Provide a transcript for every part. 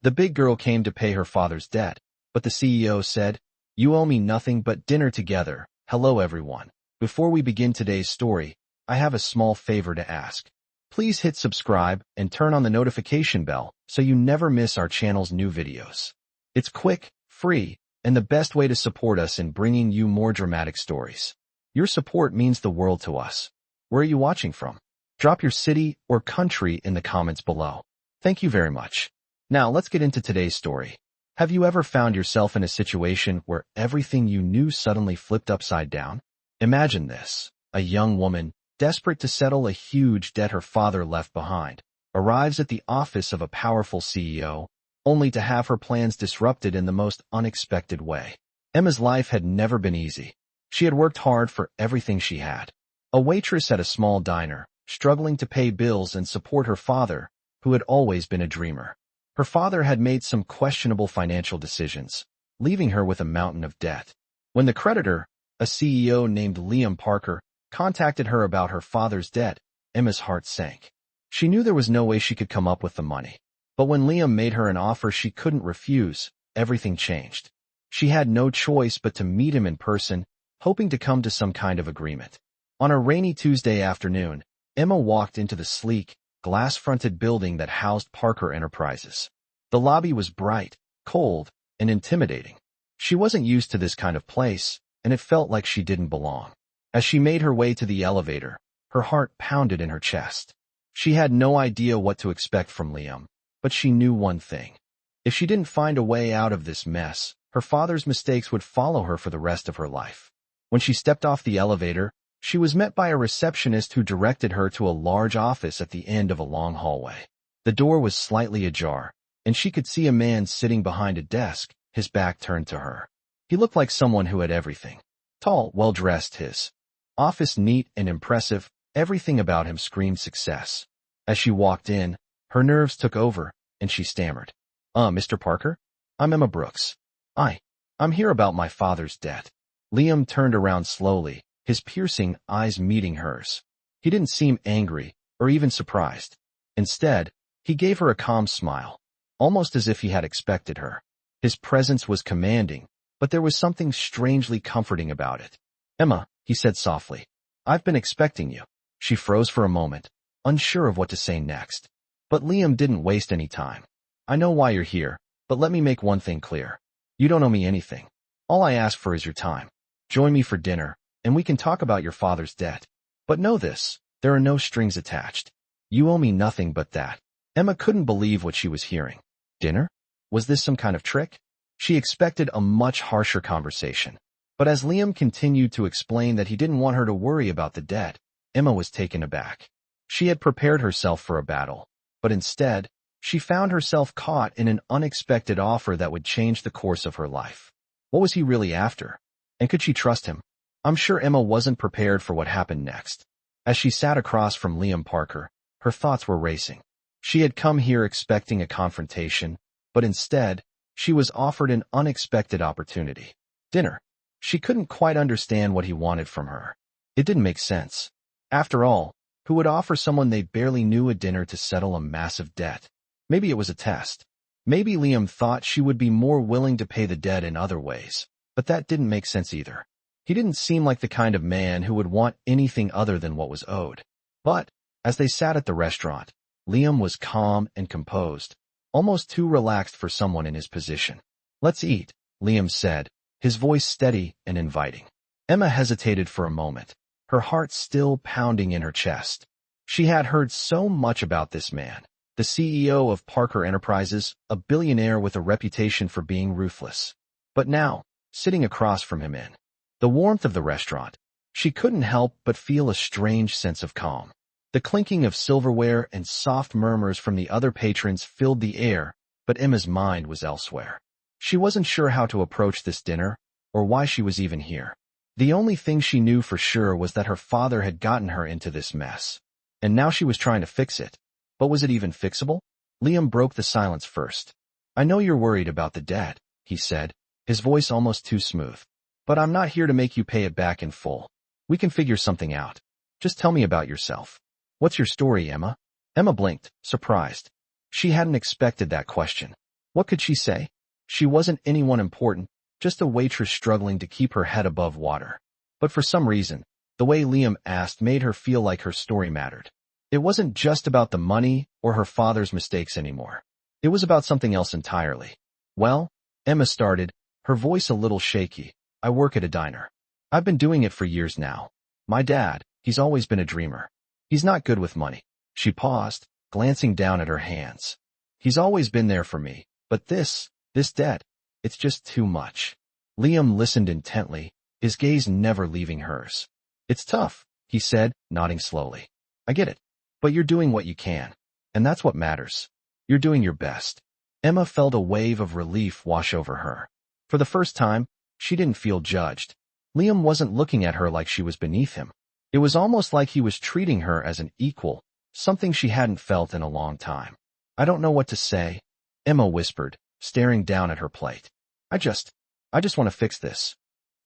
The big girl came to pay her father's debt, but the CEO said, "You owe me nothing but dinner together." Hello everyone. Before we begin today's story, I have a small favor to ask. Please hit subscribe and turn on the notification bell so you never miss our channel's new videos. It's quick, free, and the best way to support us in bringing you more dramatic stories. Your support means the world to us. Where are you watching from? Drop your city or country in the comments below. Thank you very much. Now let's get into today's story. Have you ever found yourself in a situation where everything you knew suddenly flipped upside down? Imagine this. A young woman, desperate to settle a huge debt her father left behind, arrives at the office of a powerful CEO, only to have her plans disrupted in the most unexpected way. Emma's life had never been easy. She had worked hard for everything she had. A waitress at a small diner, struggling to pay bills and support her father, who had always been a dreamer. Her father had made some questionable financial decisions, leaving her with a mountain of debt. When the creditor, a CEO named Liam Parker, contacted her about her father's debt, Emma's heart sank. She knew there was no way she could come up with the money. But when Liam made her an offer she couldn't refuse, everything changed. She had no choice but to meet him in person, hoping to come to some kind of agreement. On a rainy Tuesday afternoon, Emma walked into the sleek, glass-fronted building that housed Parker Enterprises. The lobby was bright, cold, and intimidating. She wasn't used to this kind of place, and it felt like she didn't belong. As she made her way to the elevator, her heart pounded in her chest. She had no idea what to expect from Liam, but she knew one thing. If she didn't find a way out of this mess, her father's mistakes would follow her for the rest of her life. When she stepped off the elevator, she was met by a receptionist who directed her to a large office at the end of a long hallway. The door was slightly ajar, and she could see a man sitting behind a desk, his back turned to her. He looked like someone who had everything. Tall, well-dressed, his office neat and impressive, everything about him screamed success. As she walked in, her nerves took over, and she stammered. Mr. Parker? I'm Emma Brooks. I'm here about my father's debt." Liam turned around slowly, his piercing eyes meeting hers. He didn't seem angry or even surprised. Instead, he gave her a calm smile, almost as if he had expected her. His presence was commanding, but there was something strangely comforting about it. "Emma," he said softly, "I've been expecting you." She froze for a moment, unsure of what to say next. But Liam didn't waste any time. "I know why you're here, but let me make one thing clear. You don't owe me anything. All I ask for is your time. Join me for dinner, and we can talk about your father's debt. But know this, there are no strings attached. You owe me nothing but that." Emma couldn't believe what she was hearing. Dinner? Was this some kind of trick? She expected a much harsher conversation. But as Liam continued to explain that he didn't want her to worry about the debt, Emma was taken aback. She had prepared herself for a battle, but instead, she found herself caught in an unexpected offer that would change the course of her life. What was he really after? And could she trust him? I'm sure Emma wasn't prepared for what happened next. As she sat across from Liam Parker, her thoughts were racing. She had come here expecting a confrontation, but instead, she was offered an unexpected opportunity. Dinner. She couldn't quite understand what he wanted from her. It didn't make sense. After all, who would offer someone they barely knew a dinner to settle a massive debt? Maybe it was a test. Maybe Liam thought she would be more willing to pay the debt in other ways, but that didn't make sense either. He didn't seem like the kind of man who would want anything other than what was owed. But, as they sat at the restaurant, Liam was calm and composed, almost too relaxed for someone in his position. "Let's eat," Liam said, his voice steady and inviting. Emma hesitated for a moment, her heart still pounding in her chest. She had heard so much about this man, the CEO of Parker Enterprises, a billionaire with a reputation for being ruthless. But now, sitting across from him in the warmth of the restaurant, she couldn't help but feel a strange sense of calm. The clinking of silverware and soft murmurs from the other patrons filled the air, but Emma's mind was elsewhere. She wasn't sure how to approach this dinner, or why she was even here. The only thing she knew for sure was that her father had gotten her into this mess, and now she was trying to fix it. But was it even fixable? Liam broke the silence first. "I know you're worried about the debt," he said, his voice almost too smooth. "But I'm not here to make you pay it back in full. We can figure something out. Just tell me about yourself. What's your story, Emma?" Emma blinked, surprised. She hadn't expected that question. What could she say? She wasn't anyone important, just a waitress struggling to keep her head above water. But for some reason, the way Liam asked made her feel like her story mattered. It wasn't just about the money or her father's mistakes anymore. It was about something else entirely. Well, Emma started, her voice a little shaky. I work at a diner. I've been doing it for years now. My dad, he's always been a dreamer. He's not good with money. She paused, glancing down at her hands. He's always been there for me, but this debt, it's just too much. Liam listened intently, his gaze never leaving hers. It's tough, he said, nodding slowly. I get it. But you're doing what you can. And that's what matters. You're doing your best. Emma felt a wave of relief wash over her. For the first time, she didn't feel judged. Liam wasn't looking at her like she was beneath him. It was almost like he was treating her as an equal, something she hadn't felt in a long time. I don't know what to say, Emma whispered, staring down at her plate. I just want to fix this.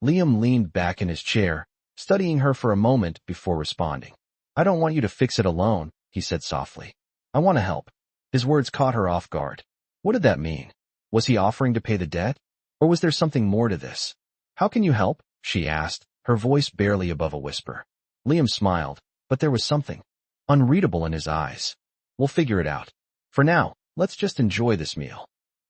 Liam leaned back in his chair, studying her for a moment before responding. I don't want you to fix it alone, he said softly. I want to help. His words caught her off guard. What did that mean? Was he offering to pay the debt? Or was there something more to this? How can you help? She asked, her voice barely above a whisper. Liam smiled, but there was something unreadable in his eyes. We'll figure it out. For now, let's just enjoy this meal.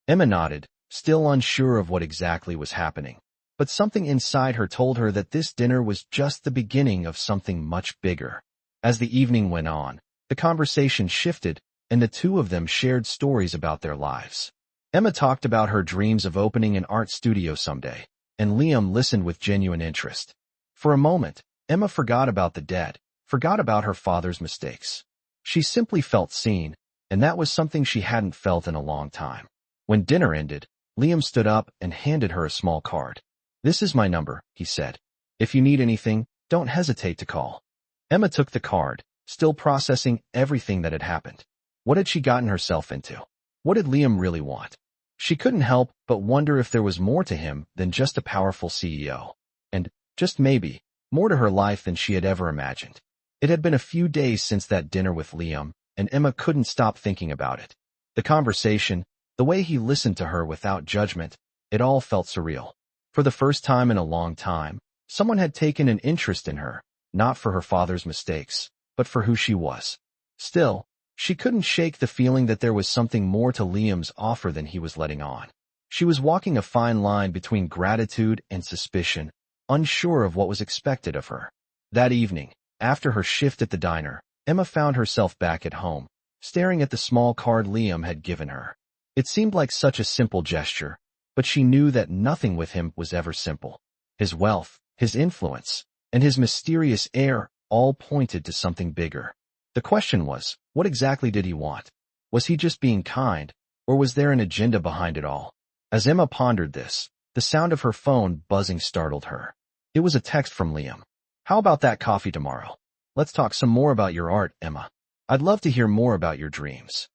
Emma nodded, still unsure of what exactly was happening. But something inside her told her that this dinner was just the beginning of something much bigger. As the evening went on, the conversation shifted, and the two of them shared stories about their lives. Emma talked about her dreams of opening an art studio someday, and Liam listened with genuine interest. For a moment, Emma forgot about the debt, forgot about her father's mistakes. She simply felt seen, and that was something she hadn't felt in a long time. When dinner ended, Liam stood up and handed her a small card. This is my number, he said. If you need anything, don't hesitate to call. Emma took the card, still processing everything that had happened. What had she gotten herself into? What did Liam really want? She couldn't help but wonder if there was more to him than just a powerful CEO. And, just maybe, more to her life than she had ever imagined. It had been a few days since that dinner with Liam, and Emma couldn't stop thinking about it. The conversation, the way he listened to her without judgment, it all felt surreal. For the first time in a long time, someone had taken an interest in her, not for her father's mistakes, but for who she was. Still, she couldn't shake the feeling that there was something more to Liam's offer than he was letting on. She was walking a fine line between gratitude and suspicion, unsure of what was expected of her. That evening, after her shift at the diner, Emma found herself back at home, staring at the small card Liam had given her. It seemed like such a simple gesture, but she knew that nothing with him was ever simple. His wealth, his influence, and his mysterious air all pointed to something bigger. The question was, what exactly did he want? Was he just being kind, or was there an agenda behind it all? As Emma pondered this, the sound of her phone buzzing startled her. It was a text from Liam. How about that coffee tomorrow? Let's talk some more about your art, Emma. I'd love to hear more about your dreams.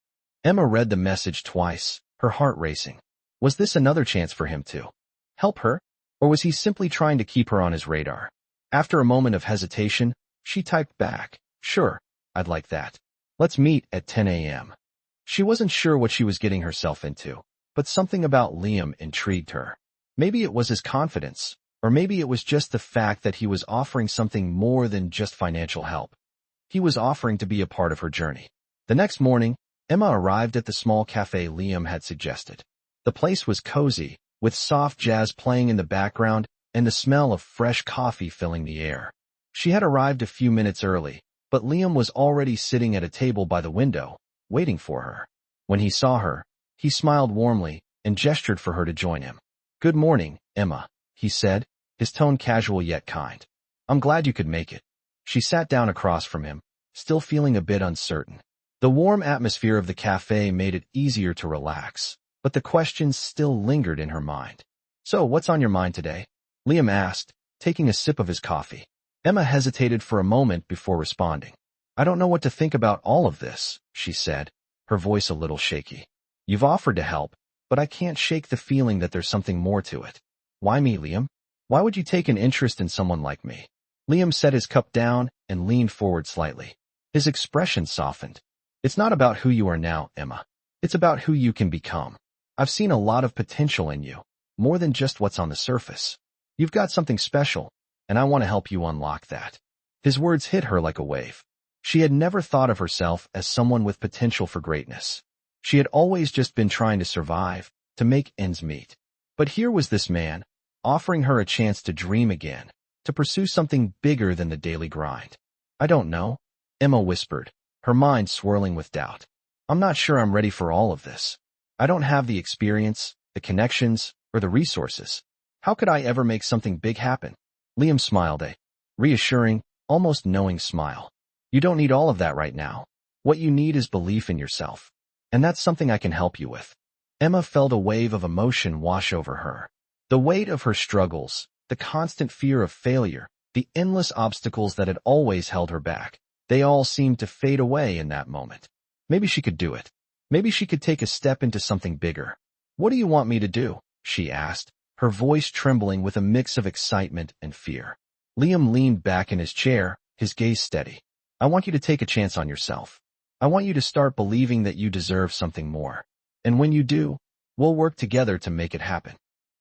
Emma read the message twice, her heart racing. Was this another chance for him to help her? Or was he simply trying to keep her on his radar? After a moment of hesitation, she typed back, Sure, I'd like that. Let's meet at 10 a.m. She wasn't sure what she was getting herself into, but something about Liam intrigued her. Maybe it was his confidence, or maybe it was just the fact that he was offering something more than just financial help. He was offering to be a part of her journey. The next morning, Emma arrived at the small cafe Liam had suggested. The place was cozy, with soft jazz playing in the background and the smell of fresh coffee filling the air. She had arrived a few minutes early, but Liam was already sitting at a table by the window, waiting for her. When he saw her, he smiled warmly and gestured for her to join him. Good morning, Emma, he said, his tone casual yet kind. I'm glad you could make it. She sat down across from him, still feeling a bit uncertain. The warm atmosphere of the cafe made it easier to relax, but the questions still lingered in her mind. So, what's on your mind today? Liam asked, taking a sip of his coffee. Emma hesitated for a moment before responding. I don't know what to think about all of this, she said, her voice a little shaky. You've offered to help, but I can't shake the feeling that there's something more to it. Why me, Liam? Why would you take an interest in someone like me? Liam set his cup down and leaned forward slightly. His expression softened. It's not about who you are now, Emma. It's about who you can become. I've seen a lot of potential in you, more than just what's on the surface. You've got something special, and I want to help you unlock that." His words hit her like a wave. She had never thought of herself as someone with potential for greatness. She had always just been trying to survive, to make ends meet. But here was this man, offering her a chance to dream again, to pursue something bigger than the daily grind. "I don't know," Emma whispered, her mind swirling with doubt. "I'm not sure I'm ready for all of this. I don't have the experience, the connections, or the resources. How could I ever make something big happen?" Liam smiled, a reassuring, almost knowing smile. "You don't need all of that right now. What you need is belief in yourself. And that's something I can help you with." Emma felt a wave of emotion wash over her. The weight of her struggles, the constant fear of failure, the endless obstacles that had always held her back, they all seemed to fade away in that moment. Maybe she could do it. Maybe she could take a step into something bigger. "What do you want me to do?" she asked, her voice trembling with a mix of excitement and fear. Liam leaned back in his chair, his gaze steady. "I want you to take a chance on yourself. I want you to start believing that you deserve something more. And when you do, we'll work together to make it happen."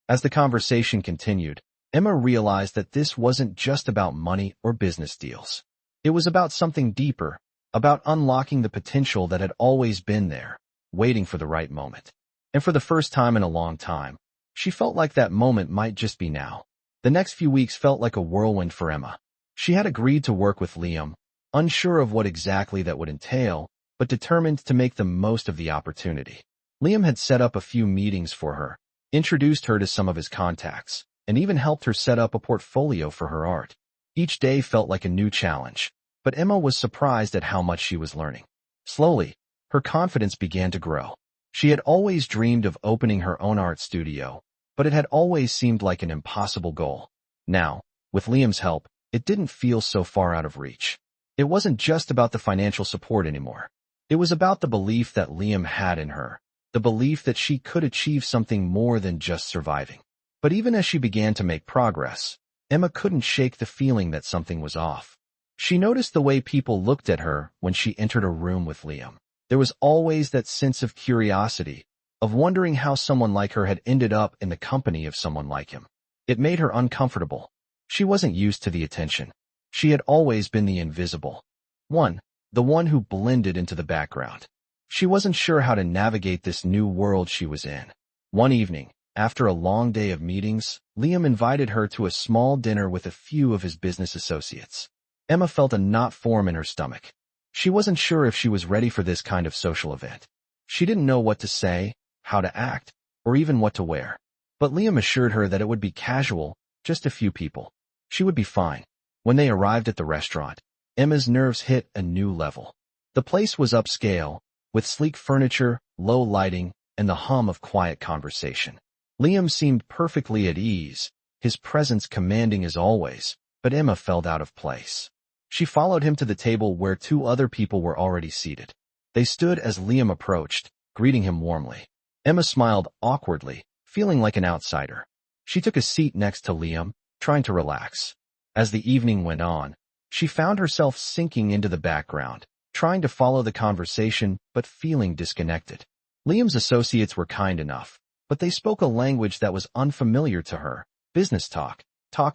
As the conversation continued, Emma realized that this wasn't just about money or business deals. It was about something deeper, about unlocking the potential that had always been there, waiting for the right moment. And for the first time in a long time, she felt like that moment might just be now. The next few weeks felt like a whirlwind for Emma. She had agreed to work with Liam, unsure of what exactly that would entail, but determined to make the most of the opportunity. Liam had set up a few meetings for her, introduced her to some of his contacts, and even helped her set up a portfolio for her art. Each day felt like a new challenge, but Emma was surprised at how much she was learning. Slowly, her confidence began to grow. She had always dreamed of opening her own art studio, but it had always seemed like an impossible goal. Now, with Liam's help, it didn't feel so far out of reach. It wasn't just about the financial support anymore. It was about the belief that Liam had in her, the belief that she could achieve something more than just surviving. But even as she began to make progress, Emma couldn't shake the feeling that something was off. She noticed the way people looked at her when she entered a room with Liam. There was always that sense of curiosity, of wondering how someone like her had ended up in the company of someone like him. It made her uncomfortable. She wasn't used to the attention. She had always been the invisible one, the one who blended into the background. She wasn't sure how to navigate this new world she was in. One evening, after a long day of meetings, Liam invited her to a small dinner with a few of his business associates. Emma felt a knot form in her stomach. She wasn't sure if she was ready for this kind of social event. She didn't know what to say, how to act, or even what to wear. But Liam assured her that it would be casual, just a few people. She would be fine. When they arrived at the restaurant, Emma's nerves hit a new level. The place was upscale, with sleek furniture, low lighting, and the hum of quiet conversation. Liam seemed perfectly at ease, his presence commanding as always, but Emma felt out of place. She followed him to the table where two other people were already seated. They stood as Liam approached, greeting him warmly. Emma smiled awkwardly, feeling like an outsider. She took a seat next to Liam, trying to relax. As the evening went on, she found herself sinking into the background, trying to follow the conversation but feeling disconnected. Liam's associates were kind enough, but they spoke a language that was unfamiliar to her, business talk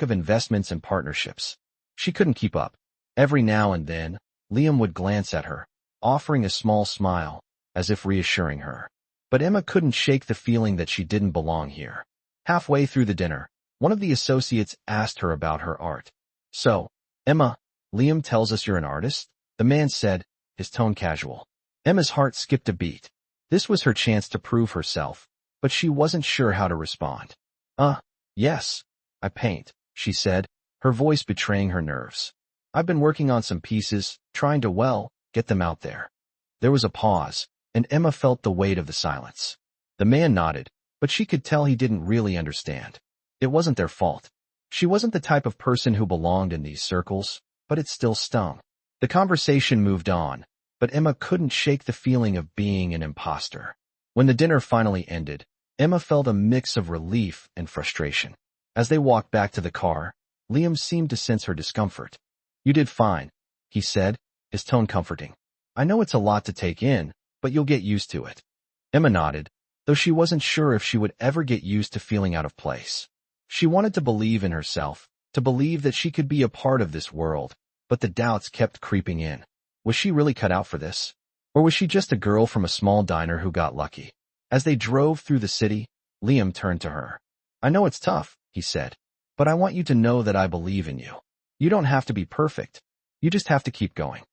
of investments and partnerships. She couldn't keep up. Every now and then, Liam would glance at her, offering a small smile, as if reassuring her. But Emma couldn't shake the feeling that she didn't belong here. Halfway through the dinner, one of the associates asked her about her art. "So, Emma, Liam tells us you're an artist?" the man said, his tone casual. Emma's heart skipped a beat. This was her chance to prove herself, but she wasn't sure how to respond. Yes, I paint," she said, her voice betraying her nerves. "I've been working on some pieces, trying to, get them out there." There was a pause, and Emma felt the weight of the silence. The man nodded, but she could tell he didn't really understand. It wasn't their fault. She wasn't the type of person who belonged in these circles, but it still stung. The conversation moved on, but Emma couldn't shake the feeling of being an imposter. When the dinner finally ended, Emma felt a mix of relief and frustration. As they walked back to the car, Liam seemed to sense her discomfort. "You did fine," he said, his tone comforting. "I know it's a lot to take in, but you'll get used to it." Emma nodded, though she wasn't sure if she would ever get used to feeling out of place. She wanted to believe in herself, to believe that she could be a part of this world, but the doubts kept creeping in. Was she really cut out for this? Or was she just a girl from a small diner who got lucky? As they drove through the city, Liam turned to her. "I know it's tough," he said, "but I want you to know that I believe in you. You don't have to be perfect. You just have to keep going."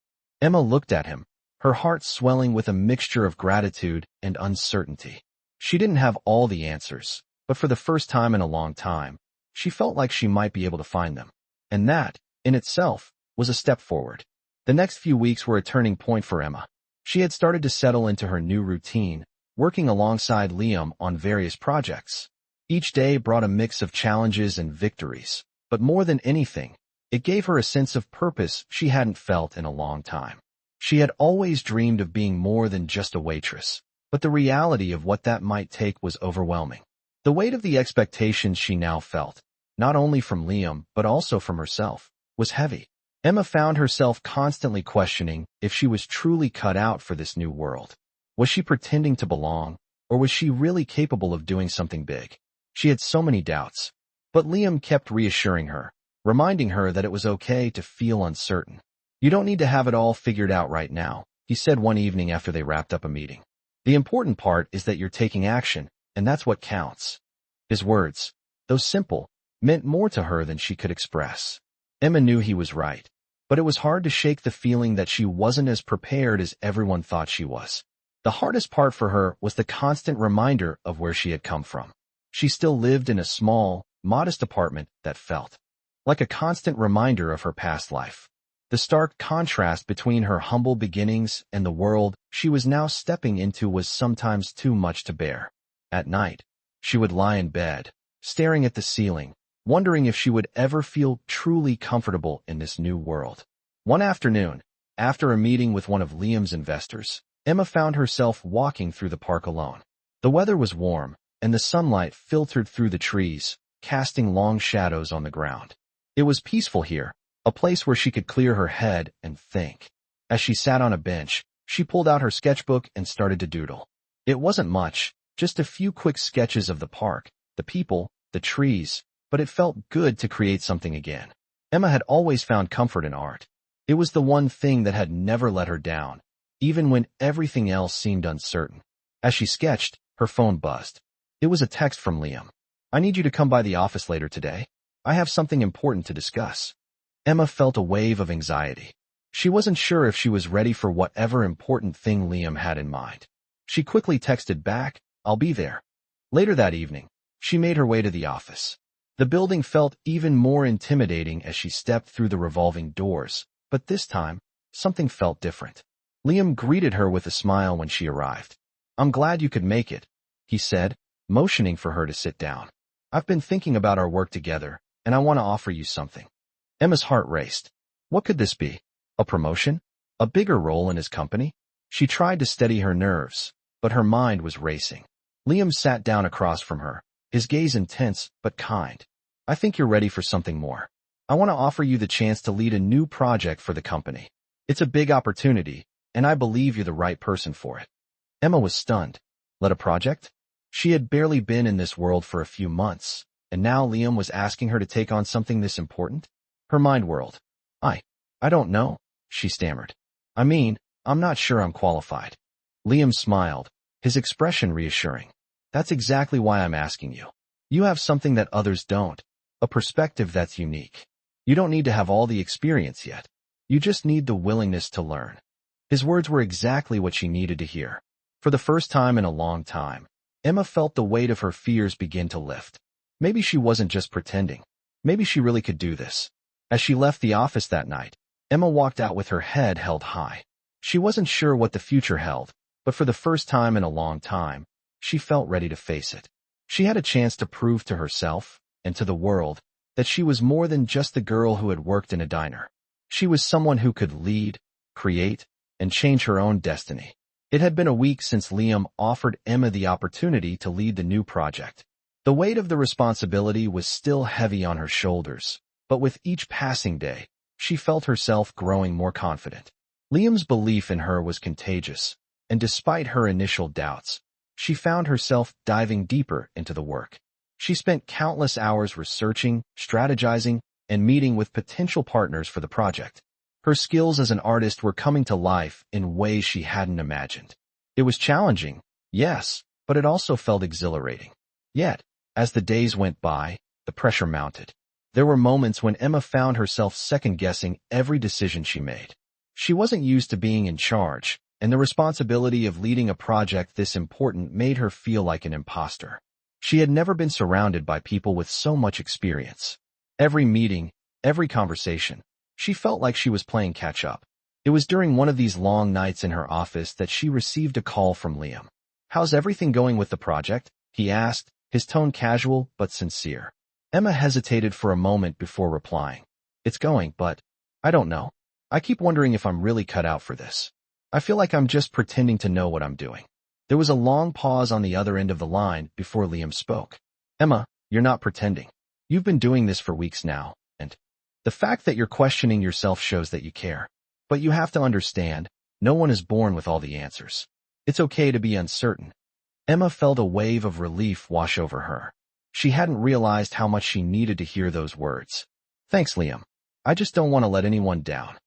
Emma looked at him, her heart swelling with a mixture of gratitude and uncertainty. She didn't have all the answers, but for the first time in a long time, she felt like she might be able to find them. And that, in itself, was a step forward. The next few weeks were a turning point for Emma. She had started to settle into her new routine, working alongside Liam on various projects. Each day brought a mix of challenges and victories, but more than anything, it gave her a sense of purpose she hadn't felt in a long time. She had always dreamed of being more than just a waitress, but the reality of what that might take was overwhelming. The weight of the expectations she now felt, not only from Liam but also from herself, was heavy. Emma found herself constantly questioning if she was truly cut out for this new world. Was she pretending to belong, or was she really capable of doing something big? She had so many doubts, but Liam kept reassuring her, reminding her that it was okay to feel uncertain. "You don't need to have it all figured out right now," he said one evening after they wrapped up a meeting. "The important part is that you're taking action, and that's what counts." His words, though simple, meant more to her than she could express. Emma knew he was right, but it was hard to shake the feeling that she wasn't as prepared as everyone thought she was. The hardest part for her was the constant reminder of where she had come from. She still lived in a small, modest apartment that felt like a constant reminder of her past life. The stark contrast between her humble beginnings and the world she was now stepping into was sometimes too much to bear. At night, she would lie in bed, staring at the ceiling, wondering if she would ever feel truly comfortable in this new world. One afternoon, after a meeting with one of Liam's investors, Emma found herself walking through the park alone. The weather was warm, and the sunlight filtered through the trees, casting long shadows on the ground. It was peaceful here, a place where she could clear her head and think. As she sat on a bench, she pulled out her sketchbook and started to doodle. It wasn't much, just a few quick sketches of the park, the people, the trees, but it felt good to create something again. Emma had always found comfort in art. It was the one thing that had never let her down, even when everything else seemed uncertain. As she sketched, her phone buzzed. It was a text from Liam. "I need you to come by the office later today. I have something important to discuss." Emma felt a wave of anxiety. She wasn't sure if she was ready for whatever important thing Liam had in mind. She quickly texted back, "I'll be there." Later that evening, she made her way to the office. The building felt even more intimidating as she stepped through the revolving doors, but this time, something felt different. Liam greeted her with a smile when she arrived. "I'm glad you could make it," he said, motioning for her to sit down. "I've been thinking about our work together, and I want to offer you something." Emma's heart raced. What could this be? A promotion? A bigger role in his company? She tried to steady her nerves, but her mind was racing. Liam sat down across from her, his gaze intense but kind. "I think you're ready for something more. I want to offer you the chance to lead a new project for the company. It's a big opportunity, and I believe you're the right person for it." Emma was stunned. Led a project? She had barely been in this world for a few months, and now Liam was asking her to take on something this important? Her mind whirled. I don't know," she stammered. I'm not sure I'm qualified." Liam smiled, his expression reassuring. "That's exactly why I'm asking you. You have something that others don't, a perspective that's unique. You don't need to have all the experience yet. You just need the willingness to learn." His words were exactly what she needed to hear. For the first time in a long time, Emma felt the weight of her fears begin to lift. Maybe she wasn't just pretending. Maybe she really could do this. As she left the office that night, Emma walked out with her head held high. She wasn't sure what the future held, but for the first time in a long time, she felt ready to face it. She had a chance to prove to herself, and to the world, that she was more than just the girl who had worked in a diner. She was someone who could lead, create, and change her own destiny. It had been a week since Liam offered Emma the opportunity to lead the new project. The weight of the responsibility was still heavy on her shoulders, but with each passing day, she felt herself growing more confident. Liam's belief in her was contagious, and despite her initial doubts, she found herself diving deeper into the work. She spent countless hours researching, strategizing, and meeting with potential partners for the project. Her skills as an artist were coming to life in ways she hadn't imagined. It was challenging, yes, but it also felt exhilarating. Yet, as the days went by, the pressure mounted. There were moments when Emma found herself second-guessing every decision she made. She wasn't used to being in charge, and the responsibility of leading a project this important made her feel like an imposter. She had never been surrounded by people with so much experience. Every meeting, every conversation, she felt like she was playing catch-up. It was during one of these long nights in her office that she received a call from Liam. "How's everything going with the project?" he asked, his tone casual but sincere. Emma hesitated for a moment before replying. "It's going, but I don't know. I keep wondering if I'm really cut out for this. I feel like I'm just pretending to know what I'm doing." There was a long pause on the other end of the line before Liam spoke. "Emma, you're not pretending. You've been doing this for weeks now, and the fact that you're questioning yourself shows that you care. But you have to understand, no one is born with all the answers. It's okay to be uncertain." Emma felt a wave of relief wash over her. She hadn't realized how much she needed to hear those words. "Thanks, Liam. I just don't want to let anyone down."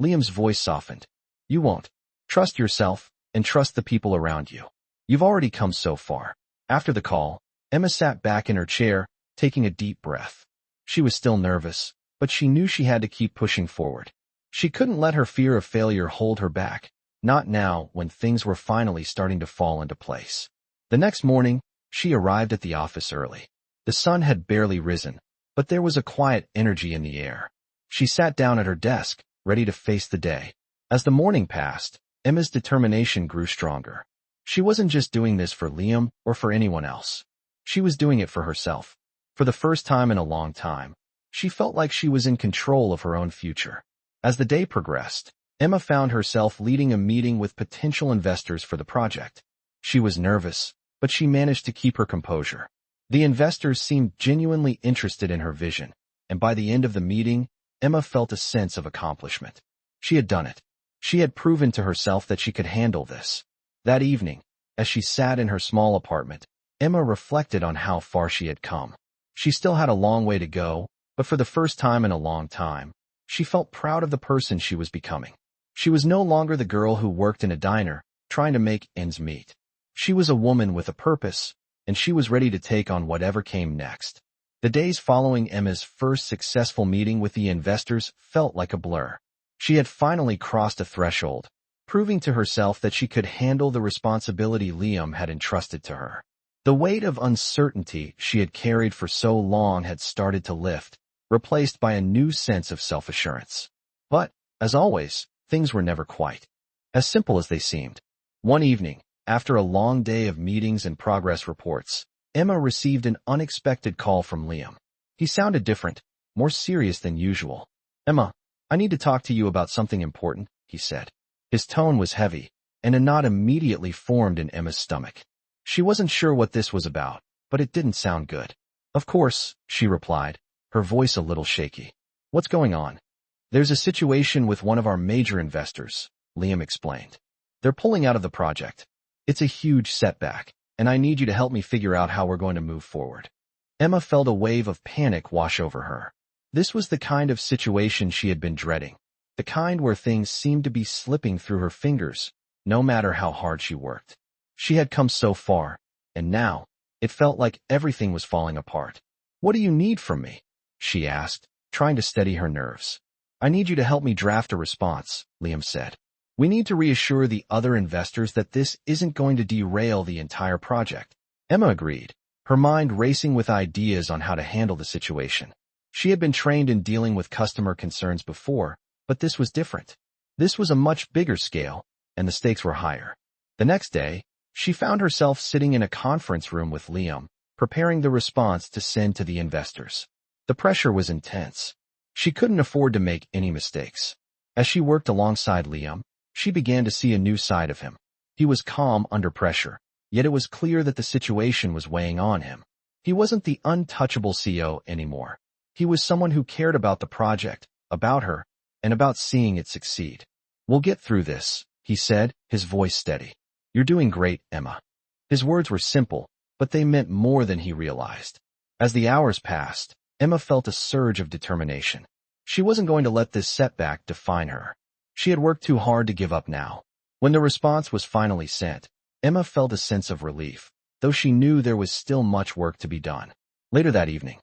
Liam's voice softened. "You won't. Trust yourself, and trust the people around you. You've already come so far." After the call, Emma sat back in her chair, taking a deep breath. She was still nervous, but she knew she had to keep pushing forward. She couldn't let her fear of failure hold her back, not now when things were finally starting to fall into place. The next morning, she arrived at the office early. The sun had barely risen, but there was a quiet energy in the air. She sat down at her desk, ready to face the day. As the morning passed, Emma's determination grew stronger. She wasn't just doing this for Liam or for anyone else. She was doing it for herself. For the first time in a long time, she felt like she was in control of her own future. As the day progressed, Emma found herself leading a meeting with potential investors for the project. She was nervous, but she managed to keep her composure. The investors seemed genuinely interested in her vision, and by the end of the meeting, Emma felt a sense of accomplishment. She had done it. She had proven to herself that she could handle this. That evening, as she sat in her small apartment, Emma reflected on how far she had come. She still had a long way to go, but for the first time in a long time, she felt proud of the person she was becoming. She was no longer the girl who worked in a diner, trying to make ends meet. She was a woman with a purpose, and she was ready to take on whatever came next. The days following Emma's first successful meeting with the investors felt like a blur. She had finally crossed a threshold, proving to herself that she could handle the responsibility Liam had entrusted to her. The weight of uncertainty she had carried for so long had started to lift, replaced by a new sense of self-assurance. But, as always, things were never quite as simple as they seemed. One evening, after a long day of meetings and progress reports, Emma received an unexpected call from Liam. He sounded different, more serious than usual. "Emma, I need to talk to you about something important," he said. His tone was heavy, and a knot immediately formed in Emma's stomach. She wasn't sure what this was about, but it didn't sound good. "Of course," she replied, her voice a little shaky. "What's going on?" "There's a situation with one of our major investors," Liam explained. "They're pulling out of the project. It's a huge setback, and I need you to help me figure out how we're going to move forward." Emma felt a wave of panic wash over her. This was the kind of situation she had been dreading, the kind where things seemed to be slipping through her fingers, no matter how hard she worked. She had come so far, and now, it felt like everything was falling apart. "What do you need from me?" she asked, trying to steady her nerves. "I need you to help me draft a response," Liam said. "We need to reassure the other investors that this isn't going to derail the entire project." Emma agreed, her mind racing with ideas on how to handle the situation. She had been trained in dealing with customer concerns before, but this was different. This was a much bigger scale, and the stakes were higher. The next day, she found herself sitting in a conference room with Liam, preparing the response to send to the investors. The pressure was intense. She couldn't afford to make any mistakes. As she worked alongside Liam, she began to see a new side of him. He was calm under pressure, yet it was clear that the situation was weighing on him. He wasn't the untouchable CEO anymore. He was someone who cared about the project, about her, and about seeing it succeed. "We'll get through this," he said, his voice steady. "You're doing great, Emma." His words were simple, but they meant more than he realized. As the hours passed, Emma felt a surge of determination. She wasn't going to let this setback define her. She had worked too hard to give up now. When the response was finally sent, Emma felt a sense of relief, though she knew there was still much work to be done. Later that evening,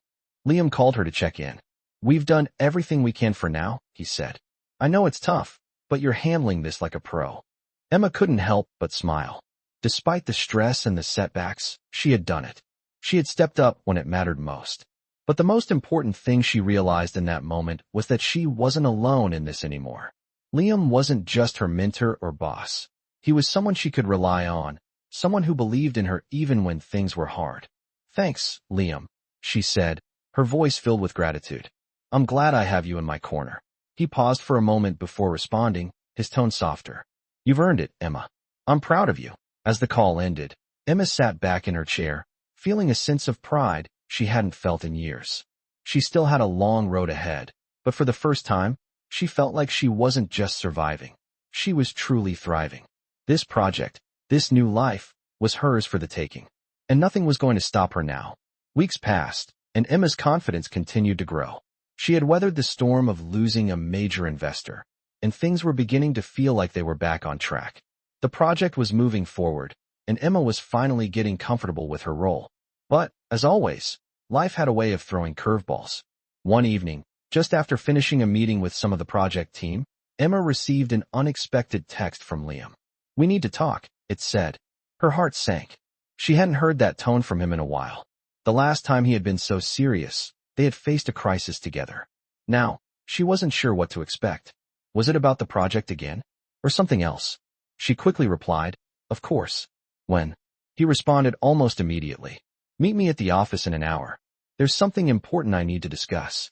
Liam called her to check in. "We've done everything we can for now," he said. "I know it's tough, but you're handling this like a pro." Emma couldn't help but smile. Despite the stress and the setbacks, she had done it. She had stepped up when it mattered most. But the most important thing she realized in that moment was that she wasn't alone in this anymore. Liam wasn't just her mentor or boss. He was someone she could rely on, someone who believed in her even when things were hard. "Thanks, Liam," she said, her voice filled with gratitude. "I'm glad I have you in my corner." He paused for a moment before responding, his tone softer. "You've earned it, Emma. I'm proud of you." As the call ended, Emma sat back in her chair, feeling a sense of pride she hadn't felt in years. She still had a long road ahead, but for the first time, she felt like she wasn't just surviving. She was truly thriving. This project, this new life, was hers for the taking. And nothing was going to stop her now. Weeks passed, and Emma's confidence continued to grow. She had weathered the storm of losing a major investor, and things were beginning to feel like they were back on track. The project was moving forward, and Emma was finally getting comfortable with her role. But, as always, life had a way of throwing curveballs. One evening, just after finishing a meeting with some of the project team, Emma received an unexpected text from Liam. "We need to talk," it said. Her heart sank. She hadn't heard that tone from him in a while. The last time he had been so serious, they had faced a crisis together. Now, she wasn't sure what to expect. Was it about the project again? Or something else? She quickly replied, "Of course." "When?" He responded almost immediately. "Meet me at the office in an hour. There's something important I need to discuss."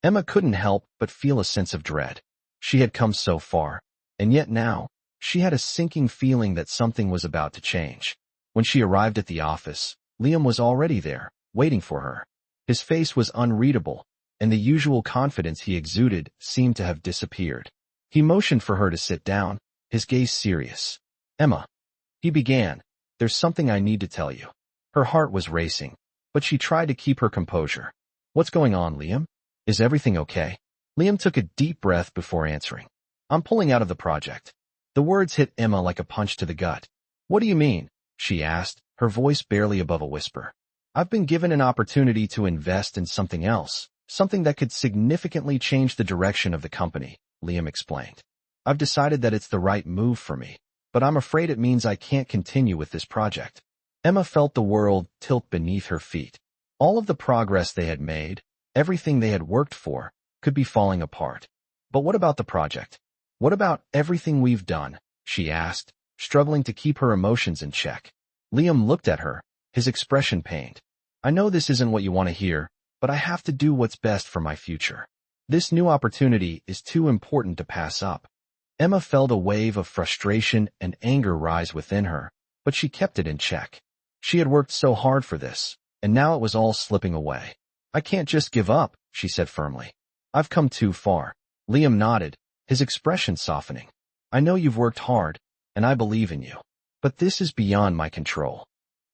Emma couldn't help but feel a sense of dread. She had come so far, and yet now, she had a sinking feeling that something was about to change. When she arrived at the office, Liam was already there, waiting for her. His face was unreadable, and the usual confidence he exuded seemed to have disappeared. He motioned for her to sit down, his gaze serious. "Emma," he began, "there's something I need to tell you." Her heart was racing, but she tried to keep her composure. "What's going on, Liam? Is everything okay?" Liam took a deep breath before answering. "I'm pulling out of the project." The words hit Emma like a punch to the gut. "What do you mean?" she asked, her voice barely above a whisper. "I've been given an opportunity to invest in something else, something that could significantly change the direction of the company," Liam explained. "I've decided that it's the right move for me, but I'm afraid it means I can't continue with this project." Emma felt the world tilt beneath her feet. All of the progress they had made, everything they had worked for, could be falling apart. "But what about the project? What about everything we've done?" she asked, struggling to keep her emotions in check. Liam looked at her, his expression pained. "I know this isn't what you want to hear, but I have to do what's best for my future. This new opportunity is too important to pass up." Emma felt a wave of frustration and anger rise within her, but she kept it in check. She had worked so hard for this, and now it was all slipping away. "I can't just give up," she said firmly. "I've come too far." Liam nodded, his expression softening. "I know you've worked hard, and I believe in you. But this is beyond my control."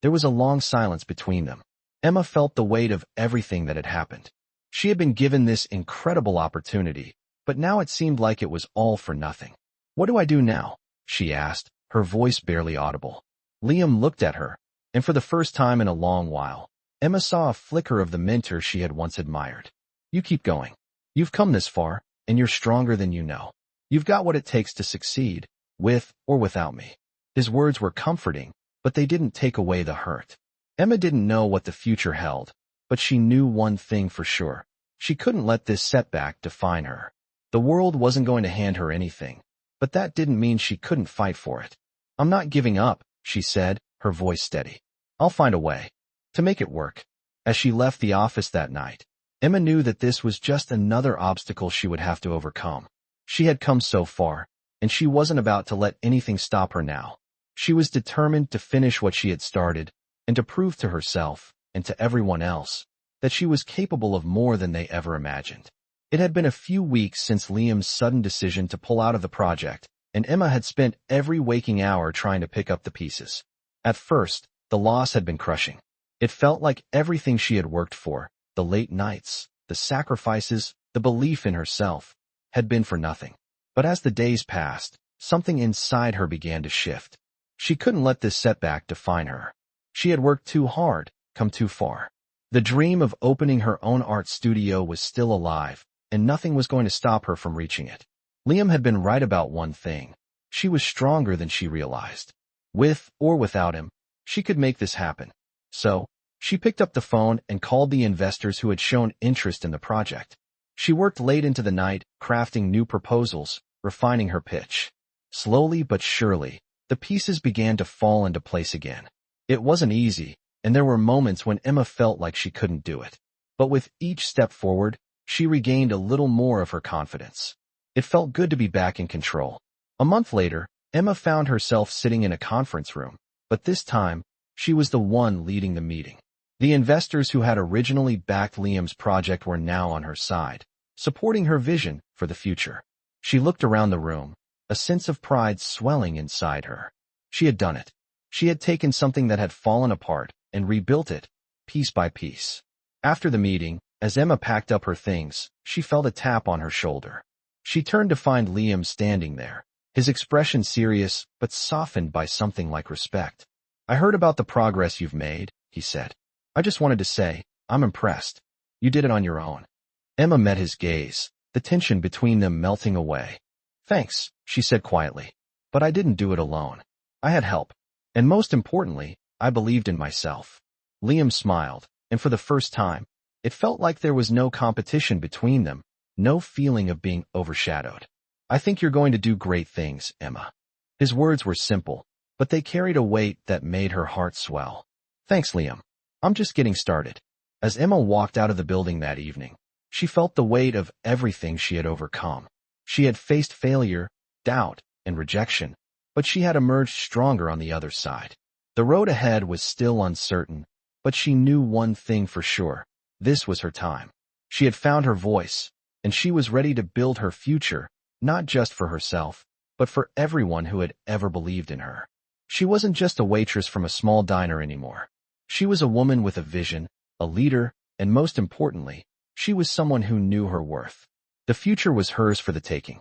There was a long silence between them. Emma felt the weight of everything that had happened. She had been given this incredible opportunity, but now it seemed like it was all for nothing. "What do I do now?" she asked, her voice barely audible. Liam looked at her, and for the first time in a long while, Emma saw a flicker of the mentor she had once admired. "You keep going. You've come this far, and you're stronger than you know. You've got what it takes to succeed, with or without me." His words were comforting, but they didn't take away the hurt. Emma didn't know what the future held, but she knew one thing for sure. She couldn't let this setback define her. The world wasn't going to hand her anything, but that didn't mean she couldn't fight for it. "I'm not giving up," she said, her voice steady. "I'll find a way to make it work." As she left the office that night, Emma knew that this was just another obstacle she would have to overcome. She had come so far, and she wasn't about to let anything stop her now. She was determined to finish what she had started, and to prove to herself, and to everyone else, that she was capable of more than they ever imagined. It had been a few weeks since Liam's sudden decision to pull out of the project, and Emma had spent every waking hour trying to pick up the pieces. At first, The loss had been crushing. It felt like everything she had worked for, the late nights, the sacrifices, the belief in herself, had been for nothing. But as the days passed, something inside her began to shift. She couldn't let this setback define her. She had worked too hard, come too far. The dream of opening her own art studio was still alive, and nothing was going to stop her from reaching it. Liam had been right about one thing. She was stronger than she realized. With or without him, she could make this happen. So, she picked up the phone and called the investors who had shown interest in the project. She worked late into the night, crafting new proposals, refining her pitch. Slowly but surely, the pieces began to fall into place again. It wasn't easy, and there were moments when Emma felt like she couldn't do it. But with each step forward, she regained a little more of her confidence. It felt good to be back in control. A month later, Emma found herself sitting in a conference room, but this time, she was the one leading the meeting. The investors who had originally backed Liam's project were now on her side, supporting her vision for the future. She looked around the room, a sense of pride swelling inside her. She had done it. She had taken something that had fallen apart and rebuilt it, piece by piece. After the meeting, as Emma packed up her things, she felt a tap on her shoulder. She turned to find Liam standing there, his expression serious but softened by something like respect. "I heard about the progress you've made," he said. "I just wanted to say, I'm impressed. You did it on your own." Emma met his gaze, the tension between them melting away. "Thanks," she said quietly. "But I didn't do it alone. I had help. And most importantly, I believed in myself." Liam smiled, and for the first time, it felt like there was no competition between them, no feeling of being overshadowed. "I think you're going to do great things, Emma." His words were simple, but they carried a weight that made her heart swell. "Thanks, Liam. I'm just getting started." As Emma walked out of the building that evening, she felt the weight of everything she had overcome. She had faced failure, doubt, and rejection, but she had emerged stronger on the other side. The road ahead was still uncertain, but she knew one thing for sure. This was her time. She had found her voice, and she was ready to build her future, not just for herself, but for everyone who had ever believed in her. She wasn't just a waitress from a small diner anymore. She was a woman with a vision, a leader, and most importantly, she was someone who knew her worth. The future was hers for the taking.